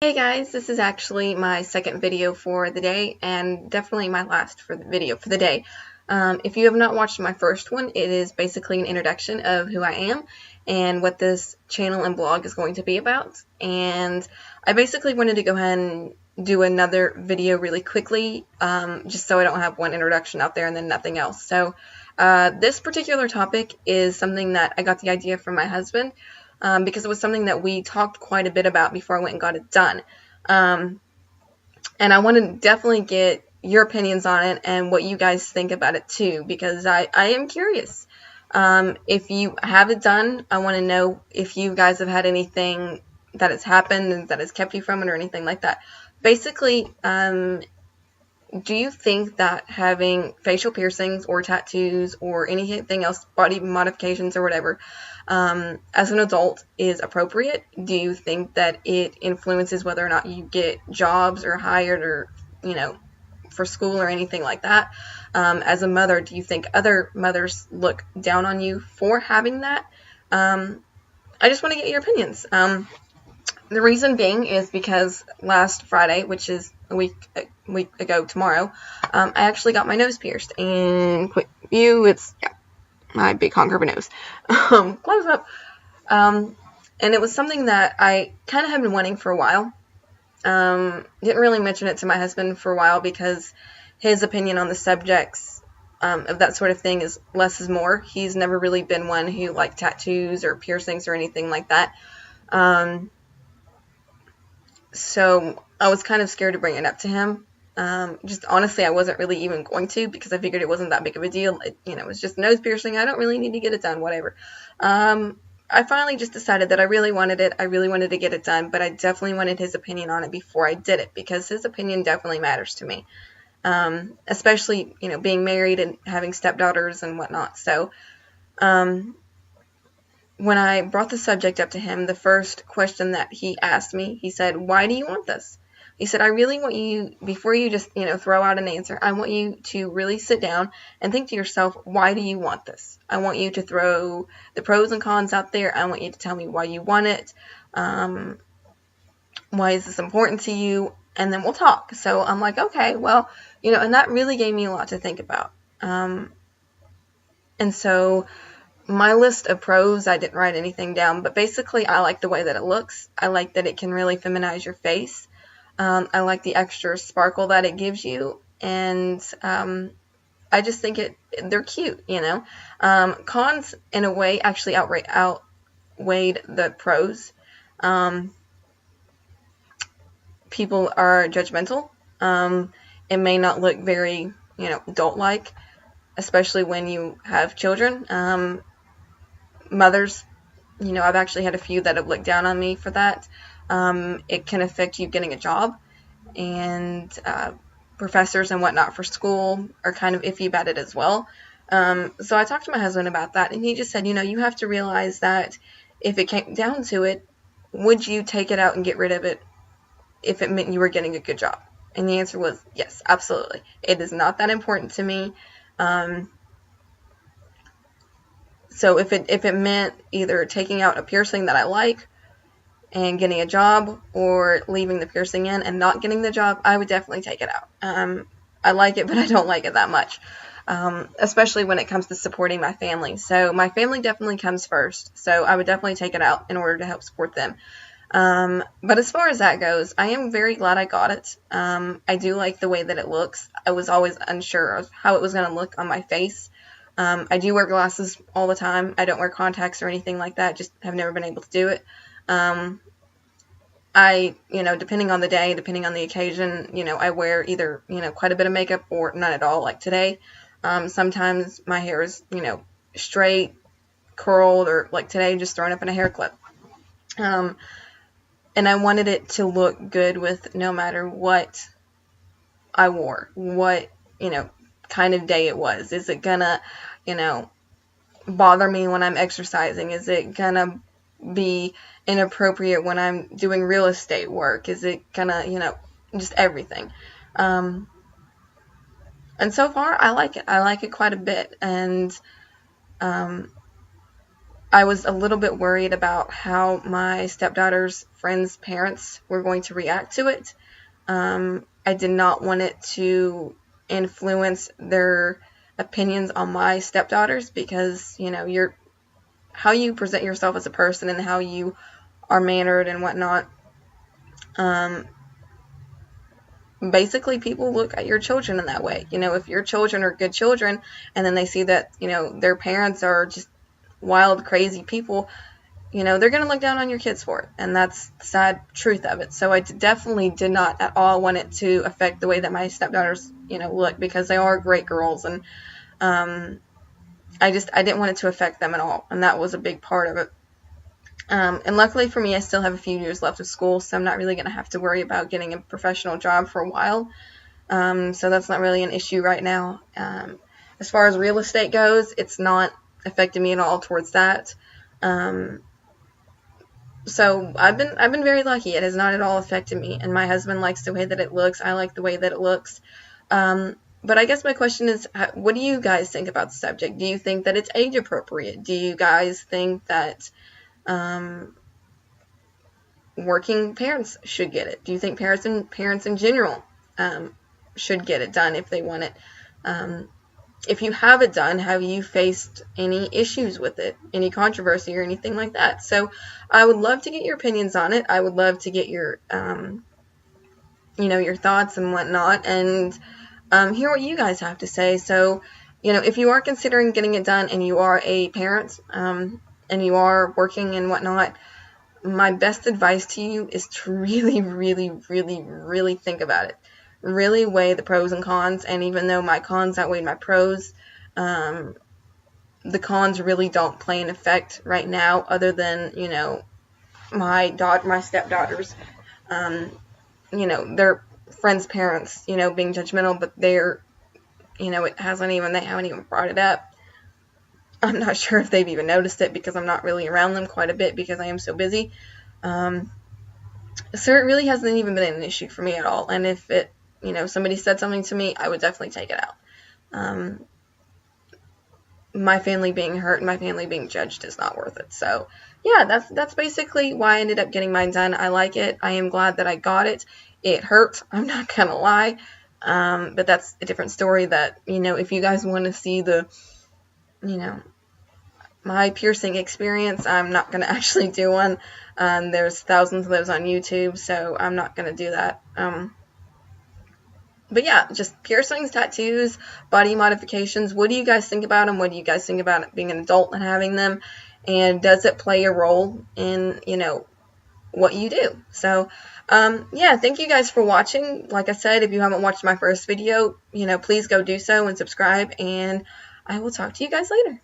Hey guys, this is actually my second video for the day and definitely my last video for the day. If you have not watched my first one, it is basically an introduction of who I am and what this channel and blog is going to be about. And I basically wanted to go ahead and do another video really quickly, just so I don't have one introduction out there and then nothing else. So this particular topic is something that I got the idea from my husband. Because it was something that we talked quite a bit about before I went and got it done. And I want to definitely get your opinions on it and what you guys think about it too, because I am curious. If you have it done, I want to know if you guys have had anything that has happened and that has kept you from it or anything like that. Basically, do you think that having facial piercings or tattoos or anything else, body modifications or whatever, as an adult is appropriate? Do you think that it influences whether or not you get jobs or hired or, for school or anything like that? As a mother, do you think other mothers look down on you for having that? I just want to get your opinions. The reason being is because last Friday, which is a week ago tomorrow, I actually got my nose pierced. And quick view, it's my big honker of a nose. Close up. And it was something that I kind of had been wanting for a while. Didn't really mention it to my husband for a while because his opinion on the subjects of that sort of thing is less is more. He's never really been one who liked tattoos or piercings or anything like that. So I was kind of scared to bring it up to him. Just honestly, I wasn't really even going to because I figured it wasn't that big of a deal. It was just nose piercing. I don't really need to get it done, whatever. I finally just decided that I really wanted it. I really wanted to get it done, but I definitely wanted his opinion on it before I did it because his opinion definitely matters to me. Especially, being married and having stepdaughters and whatnot. So, when I brought the subject up to him, the first question that he asked me, he said, "Why do you want this?" He said, "I really want you, before you just, throw out an answer, I want you to really sit down and think to yourself, why do you want this? I want you to throw the pros and cons out there. I want you to tell me why you want it. Why is this important to you? And then we'll talk." So I'm like, okay, well, and that really gave me a lot to think about. And so my list of pros, I didn't write anything down, but basically I like the way that it looks. I like that it can really feminize your face. I like the extra sparkle that it gives you, and I just think they're cute, Cons, in a way, actually outweighed the pros. People are judgmental. It may not look very, adult-like, especially when you have children. Mothers, I've actually had a few that have looked down on me for that. It can affect you getting a job, and professors and whatnot for school are kind of iffy about it as well. So I talked to my husband about that, and he just said, you have to realize that if it came down to it, would you take it out and get rid of it if it meant you were getting a good job? And the answer was yes, absolutely. It is not that important to me. So if it meant either taking out a piercing that I like and getting a job, or leaving the piercing in and not getting the job, I would definitely take it out. I like it, but I don't like it that much, especially when it comes to supporting my family. So my family definitely comes first, so I would definitely take it out in order to help support them. But as far as that goes, I am very glad I got it. I do like the way that it looks. I was always unsure of how it was going to look on my face. I do wear glasses all the time. I don't wear contacts or anything like that, just have never been able to do it. I, depending on the day, depending on the occasion, I wear either, quite a bit of makeup or none at all, like today. Sometimes my hair is, straight, curled, or like today, just thrown up in a hair clip. And I wanted it to look good with no matter what I wore, what, kind of day it was. Is it gonna, bother me when I'm exercising? Is it gonna be inappropriate when I'm doing real estate work? Is it gonna, just everything. And so far, I like it. I like it quite a bit. And I was a little bit worried about how my stepdaughter's friends' parents were going to react to it. I did not want it to influence their opinions on my stepdaughters, because, you know, how you present yourself as a person and how you are mannered and whatnot. Basically, people look at your children in that way. You know, if your children are good children and then they see that, you know, their parents are just wild, crazy people, you know, they're going to look down on your kids for it. And that's the sad truth of it. So I definitely did not at all want it to affect the way that my stepdaughters, you know, look, because they are great girls. And I didn't want it to affect them at all. And that was a big part of it. And luckily for me, I still have a few years left of school, so I'm not really going to have to worry about getting a professional job for a while. So that's not really an issue right now. As far as real estate goes, it's not affected me at all towards that. So I've been very lucky. It has not at all affected me, and my husband likes the way that it looks. I like the way that it looks. But I guess my question is, what do you guys think about the subject? Do you think that it's age appropriate? Do you guys think that working parents should get it? Do you think parents in general should get it done if they want it? If you have it done, have you faced any issues with it, any controversy or anything like that? So I would love to get your opinions on it. I would love to get your, you know, your thoughts and whatnot, and hear what you guys have to say. So, you know, if you are considering getting it done and you are a parent, and you are working and whatnot, my best advice to you is to really, really, really, really think about it. Really weigh the pros and cons, and even though my cons outweigh my pros, the cons really don't play an effect right now, other than, you know, my stepdaughters, you know, their friends' parents, you know, being judgmental, but they're, you know, they haven't even brought it up. I'm not sure if they've even noticed it, because I'm not really around them quite a bit because I am so busy. So it really hasn't even been an issue for me at all. And if it, you know, somebody said something to me, I would definitely take it out. My family being hurt and my family being judged is not worth it. So yeah, that's basically why I ended up getting mine done. I like it. I am glad that I got it. It hurt, I'm not gonna lie. But that's a different story. That, you know, if you guys want to see the, you know, my piercing experience, I'm not going to actually do one. There's thousands of those on YouTube, so I'm not going to do that. But yeah, just piercings, tattoos, body modifications. What do you guys think about them? What do you guys think about being an adult and having them? And does it play a role in, you know, what you do? So, yeah, thank you guys for watching. Like I said, if you haven't watched my first video, you know, please go do so and subscribe, and I will talk to you guys later.